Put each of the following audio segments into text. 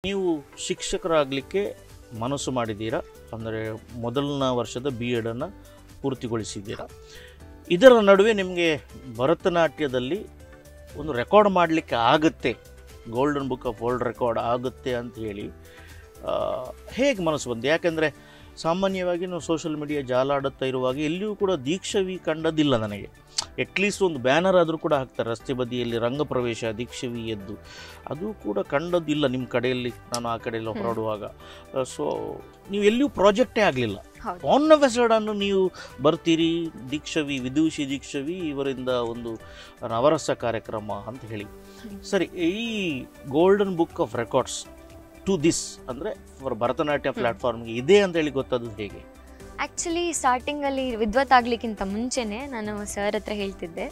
ನೀವು ಶಿಕ್ಷಕರಾಗಲಿಕ್ಕೆ ಮನಸ್ಸು ಮಾಡಿದ್ದೀರಾ, ಅಂದರೆ ಮೊದಲನೇ ವರ್ಷದ BEd ಅನ್ನು ಪೂರ್ತಿಗೊಳಿಸಿದ್ದೀರಾ. ಇದರ ನಡುವೆ ನಿಮಗೆ ಭರತನಾಟ್ಯದಲ್ಲಿ ಒಂದು ರೆಕಾರ್ಡ್ ಮಾಡಲಿಕ್ಕೆ ಆಗುತ್ತೆ, golden book of world record ಆಗುತ್ತೆ ಅಂತ ಹೇಳಿ ಹೇಗೆ ಮನಸ್ಸು ಬಂತು? ಯಾಕೆಂದರೆ ಸಾಮಾನ್ಯವಾಗಿ ನಾವು ಸೋಷಿಯಲ್ ಮೀಡಿಯಾ ಜಾಲಾಡುತ್ತಾ ಇರುವಾಗ ಎಲ್ಲಿಯೂ ಕೂಡ ದೀಕ್ಷಾವಿ ಕಂಡದ್ದಿಲ್ಲ ನನಗೆ. ಅಟ್ಲೀಸ್ಟ್ ಒಂದು ಬ್ಯಾನರ್ ಆದರೂ ಕೂಡ ಹಾಕ್ತಾರೆ ರಸ್ತೆ ಬದಿಯಲ್ಲಿ, ರಂಗಪ್ರವೇಶ ದೀಕ್ಷಾವಿ ಎದ್ದು, ಅದು ಕೂಡ ಕಂಡದ್ದಿಲ್ಲ ನಿಮ್ಮ ಕಡೆಯಲ್ಲಿ. ನಾನು ಆ ಕಡೆಯಲ್ಲಿ ಹೊರಡುವಾಗ ಸೊ ನೀವು ಎಲ್ಲಿಯೂ ಪ್ರಾಜೆಕ್ಟೇ ಆಗಲಿಲ್ಲ. ಆನ್ ದ ಸಡನ್ ನೀವು ಬರ್ತೀರಿ, ದೀಕ್ಷಾವಿ ವಿದೂಷಿ ದೀಕ್ಷಾವಿ ಇವರಿಂದ ಒಂದು ನವರಸ ಕಾರ್ಯಕ್ರಮ ಅಂತ ಹೇಳಿ. ಸರಿ, ಈ golden book of records to this ಅಂದರೆ ಫಾರ್ ಭರತನಾಟ್ಯ ಪ್ಲಾಟ್ಫಾರ್ಮ್ಗೆ ಇದೆ ಅಂತ ಹೇಳಿ ಗೊತ್ತಾದದ್ದು ಹೇಗೆ? ಆ್ಯಕ್ಚುಲಿ ಸ್ಟಾರ್ಟಿಂಗಲ್ಲಿ ವಿದ್ವತ್ ಆಗಲಿಕ್ಕಿಂತ ಮುಂಚೆನೇ ನಾನು ಸರ್ ಹತ್ರ ಹೇಳ್ತಿದ್ದೆ.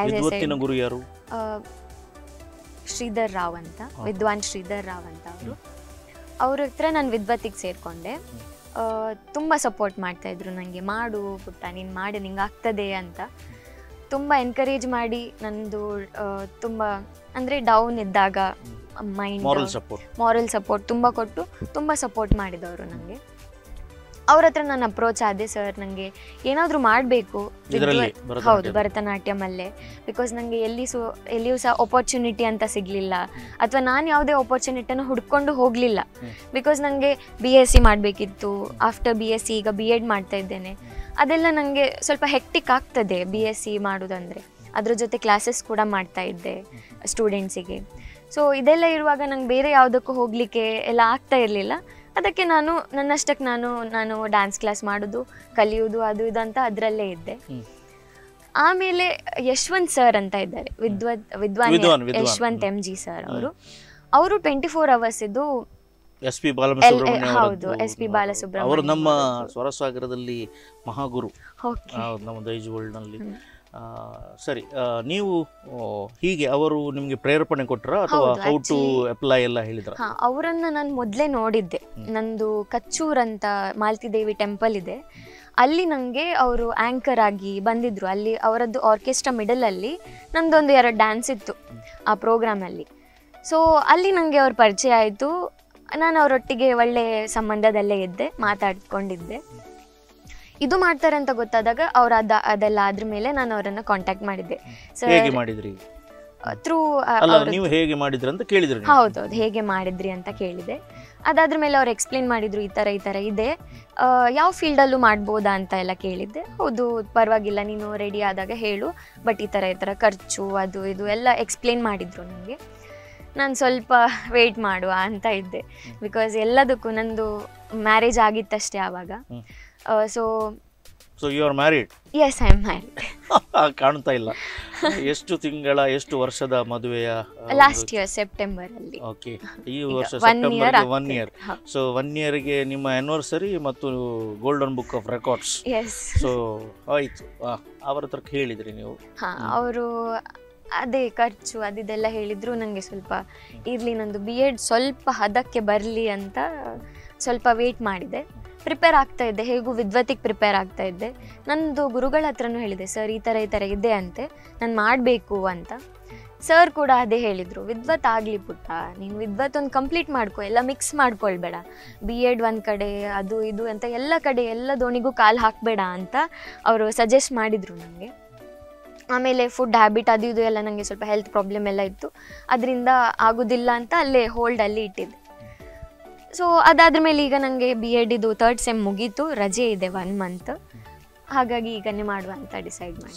ವಿದ್ವತ್ತಿನ ಗುರು ಯಾರು? ಶ್ರೀಧರ್ ರಾವ್ ಅಂತ, ವಿದ್ವಾನ್ ಶ್ರೀಧರ್ ರಾವ್ ಅಂತ ಅವರು. ಅವ್ರ ಹತ್ರ ನಾನು ವಿದ್ವತ್ತಿಗೆ ಸೇರಿಕೊಂಡೆ. ತುಂಬ ಸಪೋರ್ಟ್ ಮಾಡ್ತಾಯಿದ್ರು ನನಗೆ, ಮಾಡು ಪುಟ್ಟ, ನೀನು ಮಾಡಿ ನಿಂಗೆ ಆಗ್ತದೆ ಅಂತ ತುಂಬ ಎನ್ಕರೇಜ್ ಮಾಡಿ, ನಂದು ತುಂಬ ಅಂದರೆ ಡೌನ್ ಇದ್ದಾಗ ಮೈಂಡ್ ಮಾರಲ್ ಸಪೋರ್ಟ್ ತುಂಬ ಕೊಟ್ಟು ತುಂಬ ಸಪೋರ್ಟ್ ಮಾಡಿದವರು ನನಗೆ. ಅವ್ರ ಹತ್ರ ನಾನು ಅಪ್ರೋಚ್ ಆದೆ, ಸರ್ ನನಗೆ ಏನಾದರೂ ಮಾಡಬೇಕು, ಹೌದು ಭರತನಾಟ್ಯಮಲ್ಲೇ, ಬಿಕಾಸ್ ನನಗೆ ಎಲ್ಲಿಯೂ ಸಹ ಆಪರ್ಚುನಿಟಿ ಅಂತ ಸಿಗಲಿಲ್ಲ, ಅಥವಾ ನಾನು ಯಾವುದೇ ಆಪರ್ಚುನಿಟಿಯನ್ನು ಹುಡ್ಕೊಂಡು ಹೋಗಲಿಲ್ಲ. ಬಿಕಾಸ್ ನನಗೆ BSc ಮಾಡಬೇಕಿತ್ತು, ಆಫ್ಟರ್ BSc ಈಗ BEd ಮಾಡ್ತಾ ಇದ್ದೇನೆ. ಅದೆಲ್ಲ ನನಗೆ ಸ್ವಲ್ಪ ಹೆಕ್ಟಿಕ್ ಆಗ್ತದೆ BSc ಮಾಡೋದಂದರೆ. ಅದ್ರ ಜೊತೆ ಕ್ಲಾಸಸ್ ಕೂಡ ಮಾಡ್ತಾ ಇದ್ದೆ ಸ್ಟೂಡೆಂಟ್ಸಿಗೆ. ಸೊ ಇದೆಲ್ಲ ಇರುವಾಗ ನಂಗೆ ಬೇರೆ ಯಾವುದಕ್ಕೂ ಹೋಗಲಿಕ್ಕೆ ಎಲ್ಲ ಆಗ್ತಾ ಇರಲಿಲ್ಲ. ಅದಕ್ಕೆ ನನ್ನಷ್ಟಕ್ಕೆ ನಾನು ಡ್ಯಾನ್ಸ್ ಕ್ಲಾಸ್ ಮಾಡೋದು, ಕಲಿಯೋದು, ಅದು ಇದು ಅಂತ ಅದರಲ್ಲೇ ಇದ್ದೆ. ಆಮೇಲೆ ಯಶವಂತ್ ಸರ್ ಅಂತ ಇದ್ದಾರೆ, ವಿದ್ವಾನ್ ಯಶವಂತ್ MG ಸರ್ ಅವರು 24 hours ಇದು SP ಬಾಲಸುಬ್ರಹ್ಮಣ್ಯ, ಹೌದು SP ಬಾಲಸುಬ್ರಹ್ಮಣ್ಯ ಅವರು ನಮ್ಮ ಸ್ವರಸಾಗರದಲ್ಲಿ ಮಹಾಗುರು, ನಮ್ಮ ದೈಜ್ ವರ್ಲ್ಡ್ನಲ್ಲಿ. ಸರಿ, ನೀವು ಹೀಗೆ ಅವರು ನಿಮಗೆ ಪ್ರೇರೇಪಣೆ ಕೊಟ್ಟರ ಅಥವಾ ಹೌ ಟು ಅಪ್ಲೈ ಎಲ್ಲ ಹೇಳಿದ್ರ? ಅವರನ್ನು ನಾನು ಮೊದಲೇ ನೋಡಿದ್ದೆ. ನಂದು ಕಚ್ಚೂರ್ ಅಂತ ಮಾಲತಿ ದೇವಿ ಟೆಂಪಲ್ ಇದೆ, ಅಲ್ಲಿ ನನಗೆ ಅವರು ಆ್ಯಂಕರ್ ಆಗಿ ಬಂದಿದ್ರು. ಅಲ್ಲಿ ಅವರದ್ದು ಆರ್ಕೆಸ್ಟ್ರಾ ಮಿಡಲಲ್ಲಿ ನಂದೊಂದು 2 ಡ್ಯಾನ್ಸ್ ಇತ್ತು ಆ ಪ್ರೋಗ್ರಾಮಲ್ಲಿ. ಸೊ ಅಲ್ಲಿ ನನಗೆ ಅವ್ರ ಪರಿಚಯ ಆಯಿತು. ನಾನು ಅವರೊಟ್ಟಿಗೆ ಒಳ್ಳೆ ಸಂಬಂಧದಲ್ಲೇ ಇದ್ದೆ, ಮಾತಾಡ್ಕೊಂಡಿದ್ದೆ. ಇದು ಮಾಡ್ತಾರೆ ಅಂತ ಗೊತ್ತಾದಾಗ ಅವ್ರು ಅದೆಲ್ಲ ಆದ್ರ ಮೇಲೆ ನಾನು ಅವರನ್ನು ಕಾಂಟ್ಯಾಕ್ಟ್ ಮಾಡಿದ್ದೆ. ಹೇಗೆ ಮಾಡಿದ್ರಿ? ಥ್ರೂ ನೀವು ಹೇಗೆ ಮಾಡಿದ್ರಿ ಅಂತ ಕೇಳಿದ್ರಿ? ಹೌದೌದು, ಹೇಗೆ ಮಾಡಿದ್ರಿ ಅಂತ ಕೇಳಿದೆ. ಅದಾದ್ರ ಮೇಲೆ ಅವ್ರು ಎಕ್ಸ್ಪ್ಲೇನ್ ಮಾಡಿದ್ರು, ಈ ಥರ ಇದೆ, ಯಾವ ಫೀಲ್ಡಲ್ಲೂ ಮಾಡ್ಬೋದಾ ಅಂತ ಎಲ್ಲ ಕೇಳಿದ್ದೆ. ಹೌದು ಪರವಾಗಿಲ್ಲ, ನೀನು ರೆಡಿ ಆದಾಗ ಹೇಳು, ಬಟ್ ಈ ಥರ ಖರ್ಚು ಅದು ಇದು ಎಲ್ಲ ಎಕ್ಸ್ಪ್ಲೇನ್ ಮಾಡಿದ್ರು ನನಗೆ. ನಾನು ಸ್ವಲ್ಪ ವೆಯ್ಟ್ ಮಾಡುವ ಅಂತ ಇದ್ದೆ, ಬಿಕಾಸ್ ಎಲ್ಲದಕ್ಕೂ ನಂದು ಮ್ಯಾರೇಜ್ ಆಗಿತ್ತಷ್ಟೇ ಆವಾಗ. So you are married? Yes, I am married. ಕಾಣ್ತಾ ಇಲ್ಲ. ಎಷ್ಟು ವರ್ಷದ ಮದುವೆಯ? ಲಾಸ್ಟ್ ಇಯರ್ ಸೆಪ್ಟೆಂಬರ್ ಅಲ್ಲಿ. ಓಕೆ, ಈ ವರ್ಷ ಸೆಪ್ಟೆಂಬರ್ 1 year. ಸೊ 1 yearಗೆ ನಿಮ್ಮ ಆನಿವರ್ಸರಿ ಮತ್ತು golden book of records. So ಆಯ್ತು, ಅವರ ಹತ್ರ ಹೇಳಿದ್ರಿ ನೀವು? ಅವರು ಅದೇ ಖರ್ಚು ಅದಿದೆಲ್ಲ ಹೇಳಿದ್ರು. ನನಗೆ ಸ್ವಲ್ಪ ಇರಲಿ, ನಂದು BEd ಸ್ವಲ್ಪ ಹದಕ್ಕೆ ಬರಲಿ ಅಂತ ಸ್ವಲ್ಪ ವೇಟ್ ಮಾಡಿದೆ. ಪ್ರಿಪೇರ್ ಆಗ್ತಾ ಇದ್ದೆ, ಹೇಗೂ ವಿದ್ವತ್ತಿಗೆ ಪ್ರಿಪೇರ್ ಆಗ್ತಾ ಇದ್ದೆ. ನಂದು ಗುರುಗಳ ಹತ್ರನೂ ಹೇಳಿದೆ, ಸರ್ ಈ ಥರ ಇದೆ ಅಂತೆ, ನಾನು ಮಾಡಬೇಕು ಅಂತ. ಸರ್ ಕೂಡ ಅದೇ ಹೇಳಿದರು, ವಿದ್ವತ್ ಆಗಲಿ ಪುಟ್ಟ, ನೀನು ವಿದ್ವತ್ ಒಂದು ಕಂಪ್ಲೀಟ್ ಮಾಡ್ಕೊ, ಎಲ್ಲ ಮಿಕ್ಸ್ ಮಾಡ್ಕೊಳ್ಬೇಡ, BEd ಒಂದು ಕಡೆ ಅದು ಇದು ಅಂತ ಎಲ್ಲ ಕಡೆ ಎಲ್ಲ ದೋಣಿಗೂ ಕಾಲು ಹಾಕಬೇಡ ಅಂತ ಅವರು ಸಜೆಸ್ಟ್ ಮಾಡಿದರು ನನಗೆ. ಆಮೇಲೆ ಫುಡ್ ಹ್ಯಾಬಿಟ್ ಅದು ಇದು ಎಲ್ಲ ನನಗೆ ಸ್ವಲ್ಪ ಹೆಲ್ತ್ ಪ್ರಾಬ್ಲಮ್ ಎಲ್ಲ ಇತ್ತು, ಅದರಿಂದ ಆಗೋದಿಲ್ಲ ಅಂತ ಅಲ್ಲೇ ಹೋಲ್ಡಲ್ಲಿ ಇಟ್ಟಿದ್ದೆ. ಸೊ ಅದಾದ್ರ ಮೇಲೆ ಈಗ ನನಗೆ BEd ಇದು 3rd ಸೆಮ್ ಮುಗೀತು, ರಜೆ ಇದೆ 1 month. ಹಾಗಾಗಿ ಈಗನೇ ಮಾಡುವ ಅಂತ ಡಿಸೈಡ್ ಮಾಡಿ.